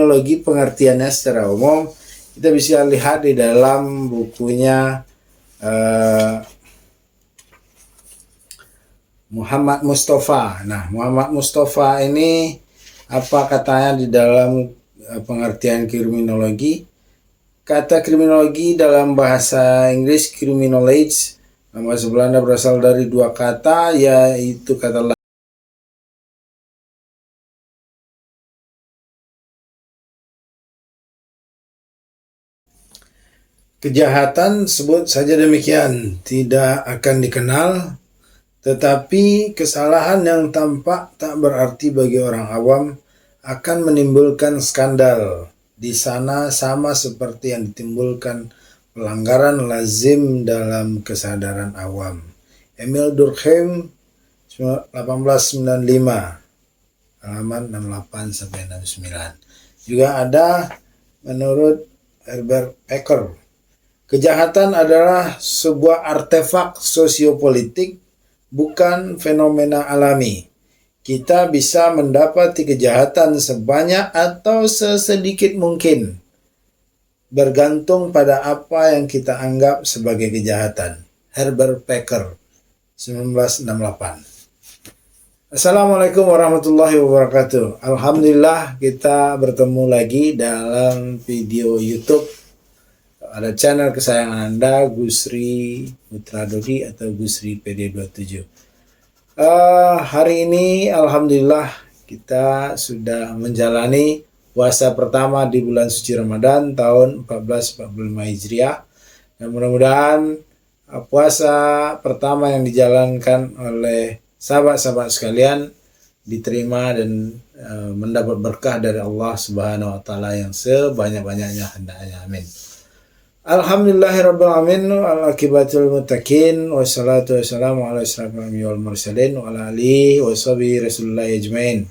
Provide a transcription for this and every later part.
kriminologi pengertiannya secara umum kita bisa lihat di dalam bukunya Muhammad Mustafa. Nah, Muhammad Mustafa ini apa katanya di dalam pengertian kriminologi? Kata kriminologi dalam bahasa Inggris criminology, bahasa Belanda berasal dari dua kata, yaitu kata kejahatan, sebut saja demikian, tidak akan dikenal, tetapi kesalahan yang tampak tak berarti bagi orang awam akan menimbulkan skandal. Di sana sama seperti yang ditimbulkan pelanggaran lazim dalam kesadaran awam. Emil Durkheim 1895 halaman 68-69. Juga ada menurut Herbert Pecker, kejahatan adalah sebuah artefak sosiopolitik, bukan fenomena alami. Kita bisa mendapati kejahatan sebanyak atau sesedikit mungkin, bergantung pada apa yang kita anggap sebagai kejahatan. Herbert Pecker, 1968. Assalamualaikum warahmatullahi wabarakatuh. Alhamdulillah kita bertemu lagi dalam video YouTube. Ada channel kesayangan Anda, Gusri Putra Dodi atau Gusri PD27. Hari ini Alhamdulillah kita sudah menjalani puasa pertama di bulan suci Ramadan tahun 1445 Hijriah. Dan mudah-mudahan puasa pertama yang dijalankan oleh sahabat-sahabat sekalian diterima dan mendapat berkah dari Allah Subhanahu wa taala yang sebanyak-banyaknya hendaknya. Amin. Alhamdulillahirrabbilalamin, al-akibatul muttaqin, wassalatu wassalamu ala asyrafil anbiya'i wal mursalin wa ala alihi wa sahbihi rasulullah ajmain.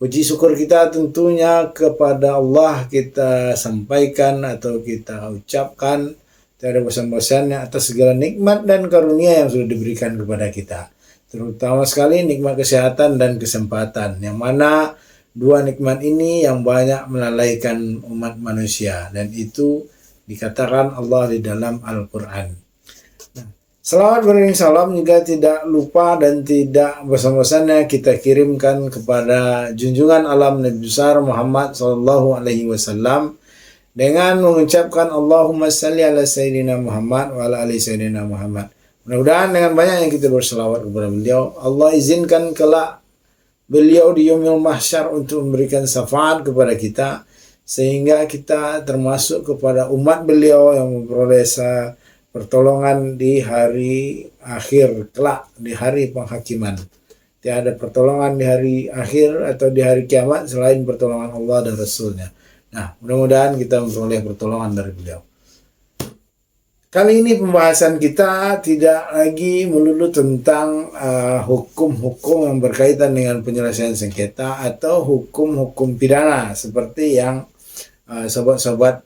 Puji syukur kita tentunya kepada Allah kita sampaikan atau kita ucapkan tiada bosan-bosannya atas segala nikmat dan karunia yang sudah diberikan kepada kita. Terutama sekali nikmat kesehatan dan kesempatan, yang mana dua nikmat ini yang banyak melalaikan umat manusia, dan itu dikatakan Allah di dalam Al-Quran. Nah, selawat beriring salam juga tidak lupa dan tidak bosan-bosannya kita kirimkan kepada junjungan alam Nabi besar Muhammad SAW dengan mengucapkan Allahumma salli ala Sayyidina Muhammad wa ala ali Sayyidina Muhammad. Mudah-mudahan dengan banyak yang kita berselawat kepada beliau, Allah izinkan kelak beliau di Yaumil Mahsyar untuk memberikan syafaat kepada kita, sehingga kita termasuk kepada umat beliau yang memperoleh pertolongan di hari akhir kelak, di hari penghakiman. Tiada pertolongan di hari akhir atau di hari kiamat selain pertolongan Allah dan Rasulnya. Nah, mudah-mudahan kita memperoleh pertolongan dari beliau. Kali ini pembahasan kita tidak lagi melulu tentang hukum-hukum yang berkaitan dengan penyelesaian sengketa atau hukum-hukum pidana seperti yang sobat-sobat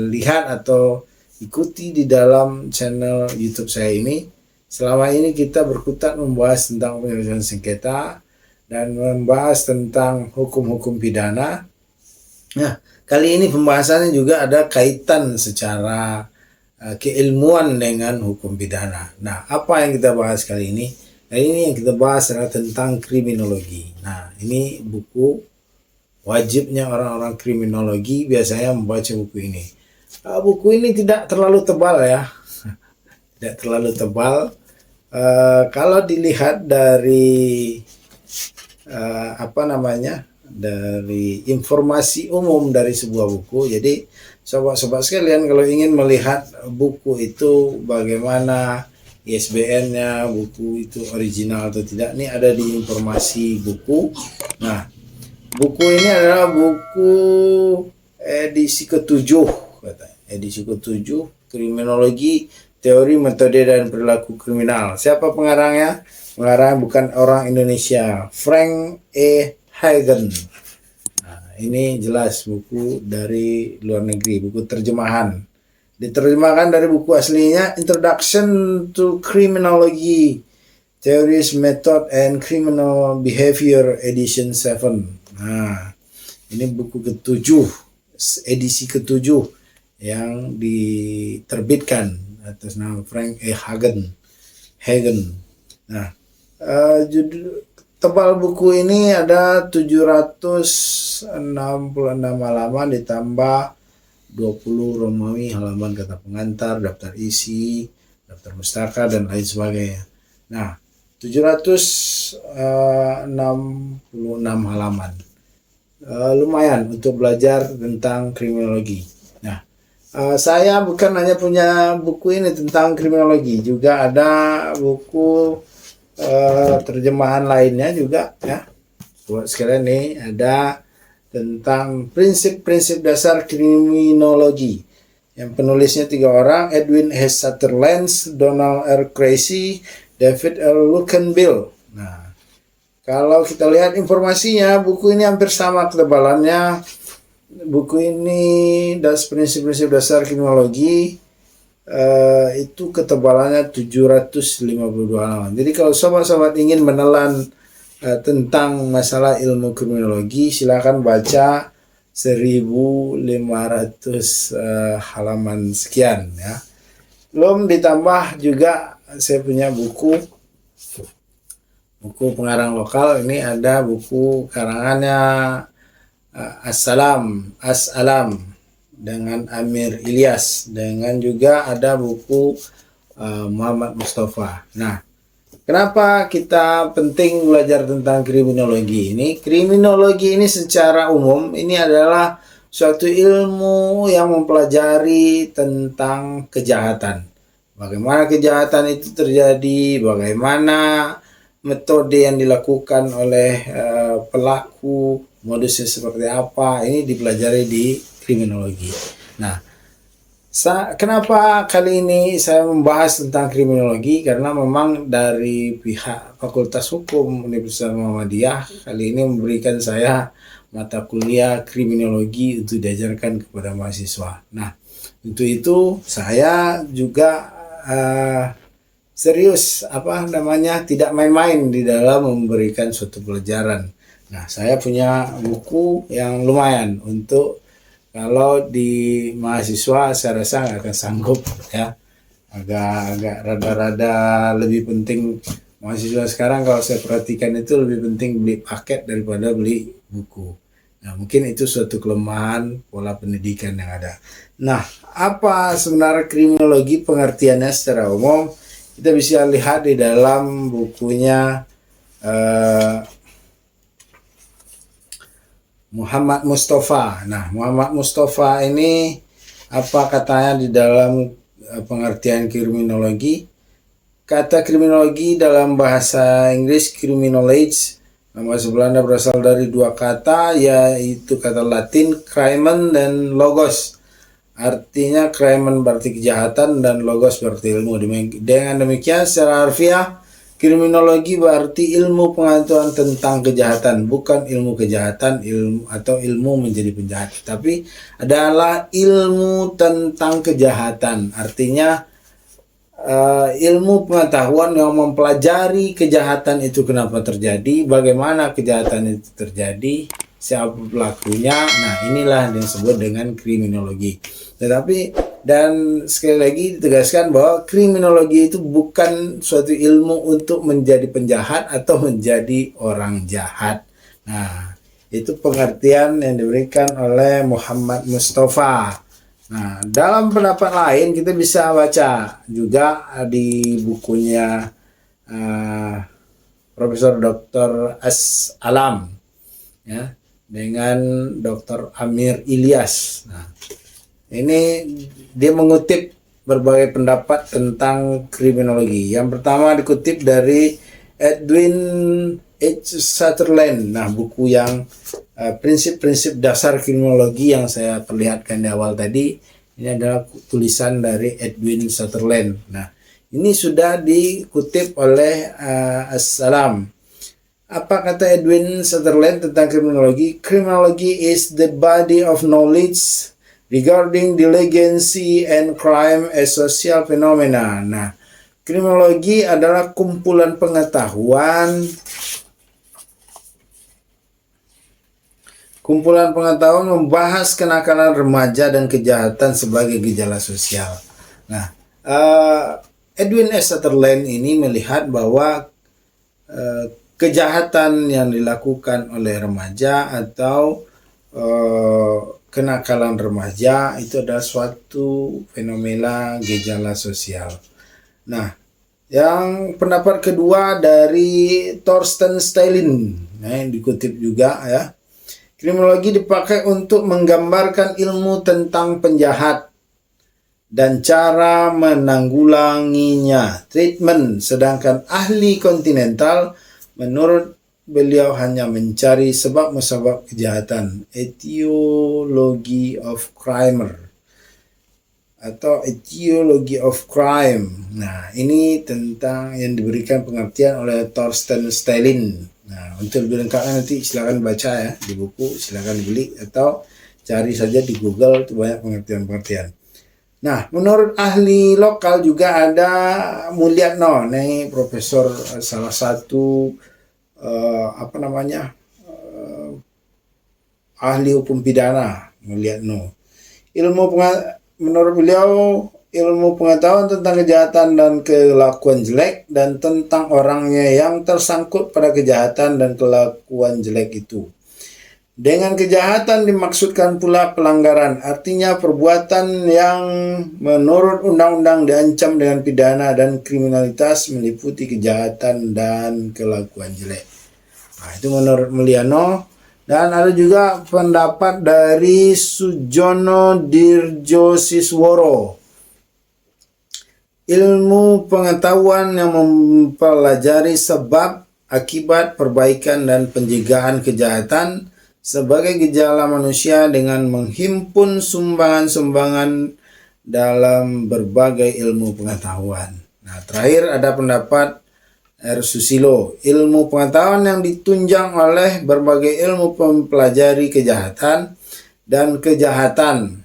lihat atau ikuti di dalam channel YouTube saya ini. Selama ini kita berkutat membahas tentang penyelesaian sengketa dan membahas tentang hukum-hukum pidana. Nah, kali ini pembahasannya juga ada kaitan secara keilmuan dengan hukum pidana. Nah, apa yang kita bahas kali ini? Kali ini yang kita bahas adalah tentang kriminologi. Nah, ini buku wajibnya orang-orang kriminologi biasanya membaca buku ini. Buku ini tidak terlalu tebal ya, tidak terlalu tebal. Kalau dilihat dari dari informasi umum dari sebuah buku, jadi sobat-sobat sekalian kalau ingin melihat buku itu bagaimana ISBN-nya, buku itu original atau tidak, ini ada di informasi buku. Nah, buku ini adalah buku edisi ke-7, katanya. Edisi ke-7, Kriminologi, Teori, Metode, dan Perilaku Kriminal. Siapa pengarangnya? Pengarang bukan orang Indonesia, Frank E. Hagen. Nah, ini jelas buku dari luar negeri, buku terjemahan. Diterjemahkan dari buku aslinya, Introduction to Criminology, Theories, Method, and Criminal Behavior, Edition 7. Nah, Ini buku ketujuh, edisi ketujuh yang diterbitkan atas nama Frank E. Hagen. Nah, tebal buku ini ada 766 halaman ditambah 20 Romawi halaman kata pengantar, daftar isi, daftar pustaka, dan lain sebagainya. Nah, 766 halaman. Lumayan untuk belajar tentang kriminologi. Nah, saya bukan hanya punya buku ini tentang kriminologi, juga ada buku terjemahan lainnya juga ya. Buat sekalian nih ada tentang prinsip-prinsip dasar kriminologi. Yang penulisnya 3 orang, Edwin H. Sutherland, Donald R. Creasy, David L. Lukenbill. Nah, kalau kita lihat informasinya, buku ini hampir sama ketebalannya. Buku ini prinsip-prinsip dasar kriminologi itu ketebalannya 752 halaman. Jadi kalau sobat-sobat ingin menelan tentang masalah ilmu kriminologi, silakan baca 1500 halaman sekian ya. Belum ditambah juga saya punya buku pengarang lokal. Ini ada buku karangannya As-Salam dengan Amir Ilyas, dengan juga ada buku Muhammad Mustafa. Nah, kenapa kita penting belajar tentang kriminologi ini? Kriminologi ini secara umum ini adalah suatu ilmu yang mempelajari tentang kejahatan. Bagaimana kejahatan itu terjadi, bagaimana metode yang dilakukan oleh pelaku, modusnya seperti apa, ini dipelajari di kriminologi. Nah, kenapa kali ini saya membahas tentang kriminologi? Karena memang dari pihak Fakultas Hukum Universitas Muhammadiyah kali ini memberikan saya mata kuliah kriminologi untuk diajarkan kepada mahasiswa. Nah, untuk itu saya juga serius tidak main-main di dalam memberikan suatu pelajaran. Nah, saya punya buku yang lumayan untuk kalau di mahasiswa saya rasa nggak akan sanggup ya, agak rada-rada lebih penting mahasiswa sekarang kalau saya perhatikan itu lebih penting beli paket daripada beli buku. Nah, mungkin itu suatu kelemahan pola pendidikan yang ada. Nah, apa sebenarnya kriminologi pengertiannya secara umum? Kita bisa lihat di dalam bukunya Muhammad Mustafa. Nah, Muhammad Mustafa ini apa katanya di dalam pengertian kriminologi? Kata kriminologi dalam bahasa Inggris criminology, bahasa Belanda berasal dari 2 kata, yaitu kata Latin crimen dan logos. Artinya crimen berarti kejahatan dan logos berarti ilmu. Dengan demikian secara harfiah kriminologi berarti ilmu pengetahuan tentang kejahatan, bukan ilmu kejahatan ilmu menjadi penjahat, tapi adalah ilmu tentang kejahatan. Artinya ilmu pengetahuan yang mempelajari kejahatan itu kenapa terjadi, bagaimana kejahatan itu terjadi, siapa pelakunya. Nah, inilah yang disebut dengan kriminologi. Tetapi dan sekali lagi ditegaskan bahwa kriminologi itu bukan suatu ilmu untuk menjadi penjahat atau menjadi orang jahat. Nah, itu pengertian yang diberikan oleh Muhammad Mustafa. Nah, dalam pendapat lain kita bisa baca juga di bukunya Profesor Dr. As-Salam ya, dengan Dr. Amir Ilyas. Nah, ini dia mengutip berbagai pendapat tentang kriminologi. Yang pertama dikutip dari Edwin H. Sutherland. Nah, buku yang prinsip-prinsip dasar kriminologi yang saya perlihatkan di awal tadi, ini adalah tulisan dari Edwin Sutherland. Nah, ini sudah dikutip oleh As-Salam. Apa kata Edwin Sutherland tentang kriminologi? Criminology is the body of knowledge regarding the legacy and crime as social phenomena. Nah, kriminologi adalah kumpulan pengetahuan kumpulan pengetahuan membahas kenakalan remaja dan kejahatan sebagai gejala sosial. Nah, Edwin S. Sutherland ini melihat bahwa kejahatan yang dilakukan oleh remaja atau kenakalan remaja itu adalah suatu fenomena gejala sosial. Nah, yang pendapat kedua dari Thorsten Steinle, yang dikutip juga ya. Kriminologi dipakai untuk menggambarkan ilmu tentang penjahat dan cara menanggulanginya, treatment, sedangkan ahli kontinental menurut beliau hanya mencari sebab musabab kejahatan, etiology of crime atau etiology of crime. Nah, ini tentang yang diberikan pengertian oleh Thorsten Steinle. Nah, untuk lebih lengkapnya nanti silakan baca ya di buku, silakan dibeli atau cari saja di Google, itu banyak pengertian-pengertian. Nah, menurut ahli lokal juga ada Mulyatno, nih profesor salah satu ahli hukum pidana Mulyatno. Menurut beliau ilmu pengetahuan tentang kejahatan dan kelakuan jelek dan tentang orangnya yang tersangkut pada kejahatan dan kelakuan jelek itu. Dengan kejahatan dimaksudkan pula pelanggaran, artinya perbuatan yang menurut undang-undang diancam dengan pidana dan kriminalitas meliputi kejahatan dan kelakuan jelek. Nah, itu menurut Mulyano. Dan ada juga pendapat dari Sujono Dirjosisworo. Ilmu pengetahuan yang mempelajari sebab, akibat, perbaikan, dan pencegahan kejahatan sebagai gejala manusia dengan menghimpun sumbangan-sumbangan dalam berbagai ilmu pengetahuan. Nah, terakhir ada pendapat R. Susilo, ilmu pengetahuan yang ditunjang oleh berbagai ilmu mempelajari kejahatan dan kejahatan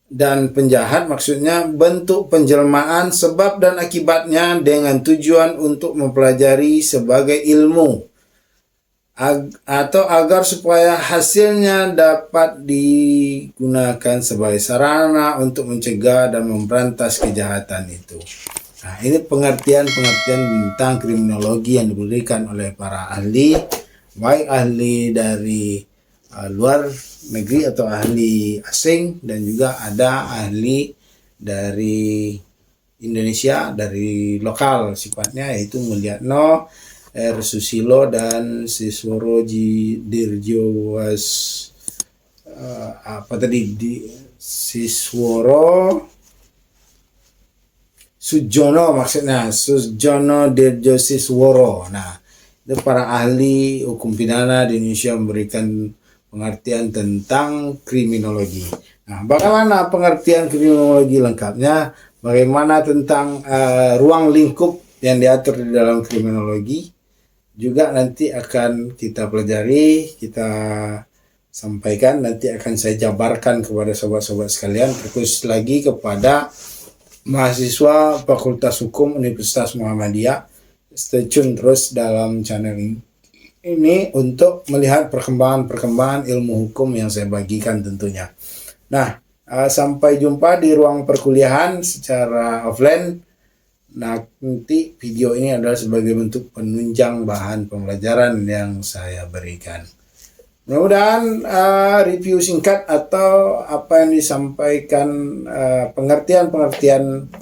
dan penjahat, maksudnya bentuk penjelmaan sebab dan akibatnya dengan tujuan untuk mempelajari sebagai ilmu atau agar supaya hasilnya dapat digunakan sebagai sarana untuk mencegah dan memberantas kejahatan itu. Nah, ini pengertian-pengertian tentang kriminologi yang diberikan oleh para ahli, baik ahli dari luar negeri atau ahli asing, dan juga ada ahli dari Indonesia, dari lokal sifatnya, yaitu Mulyatno, R. Susilo, dan Sisworo Dirjowas Sisworo Sujono, maksudnya Sujono Dirjosisworo. Nah, itu para ahli hukum pidana di Indonesia memberikan pengertian tentang kriminologi. Nah, bagaimana pengertian kriminologi lengkapnya? Bagaimana tentang ruang lingkup yang diatur di dalam kriminologi? Juga nanti akan kita pelajari, kita sampaikan, nanti akan saya jabarkan kepada sobat-sobat sekalian, terkhusus lagi kepada mahasiswa Fakultas Hukum Universitas Muhammadiyah. Stay tune terus dalam channel ini untuk melihat perkembangan ilmu hukum yang saya bagikan tentunya. Nah, sampai jumpa di ruang perkuliahan secara offline. Nah, nanti video ini adalah sebagai bentuk penunjang bahan pembelajaran yang saya berikan. Mudah-mudahan review singkat atau apa yang disampaikan, pengertian-pengertian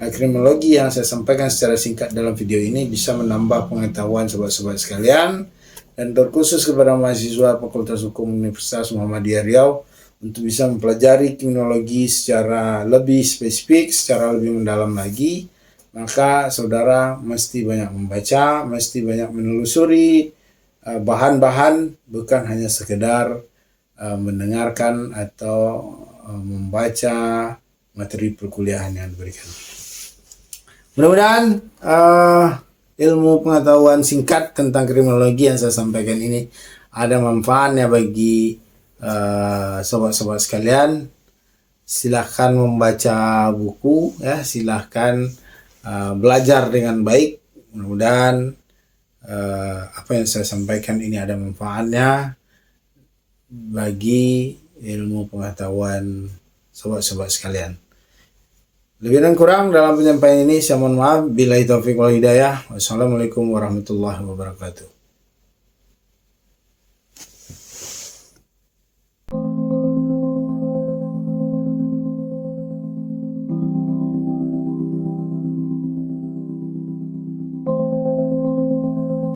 kriminologi yang saya sampaikan secara singkat dalam video ini bisa menambah pengetahuan sobat-sobat sekalian, dan terkhusus kepada mahasiswa Fakultas Hukum Universitas Muhammadiyah Riau untuk bisa mempelajari kriminologi secara lebih spesifik, secara lebih mendalam lagi. Maka saudara mesti banyak membaca, mesti banyak menelusuri bahan-bahan, bukan hanya sekedar mendengarkan atau membaca materi perkuliahan yang diberikan. Mudah-mudahan ilmu pengetahuan singkat tentang kriminologi yang saya sampaikan ini ada manfaatnya bagi sobat-sobat sekalian. Silahkan membaca buku, ya, silahkan belajar dengan baik. Mudah-mudahan apa yang saya sampaikan ini ada manfaatnya, bagi ilmu pengetahuan sobat-sobat sekalian. Lebih dan kurang dalam penyampaian ini saya mohon maaf. Billahi taufiq wal hidayah. Wassalamualaikum warahmatullahi wabarakatuh.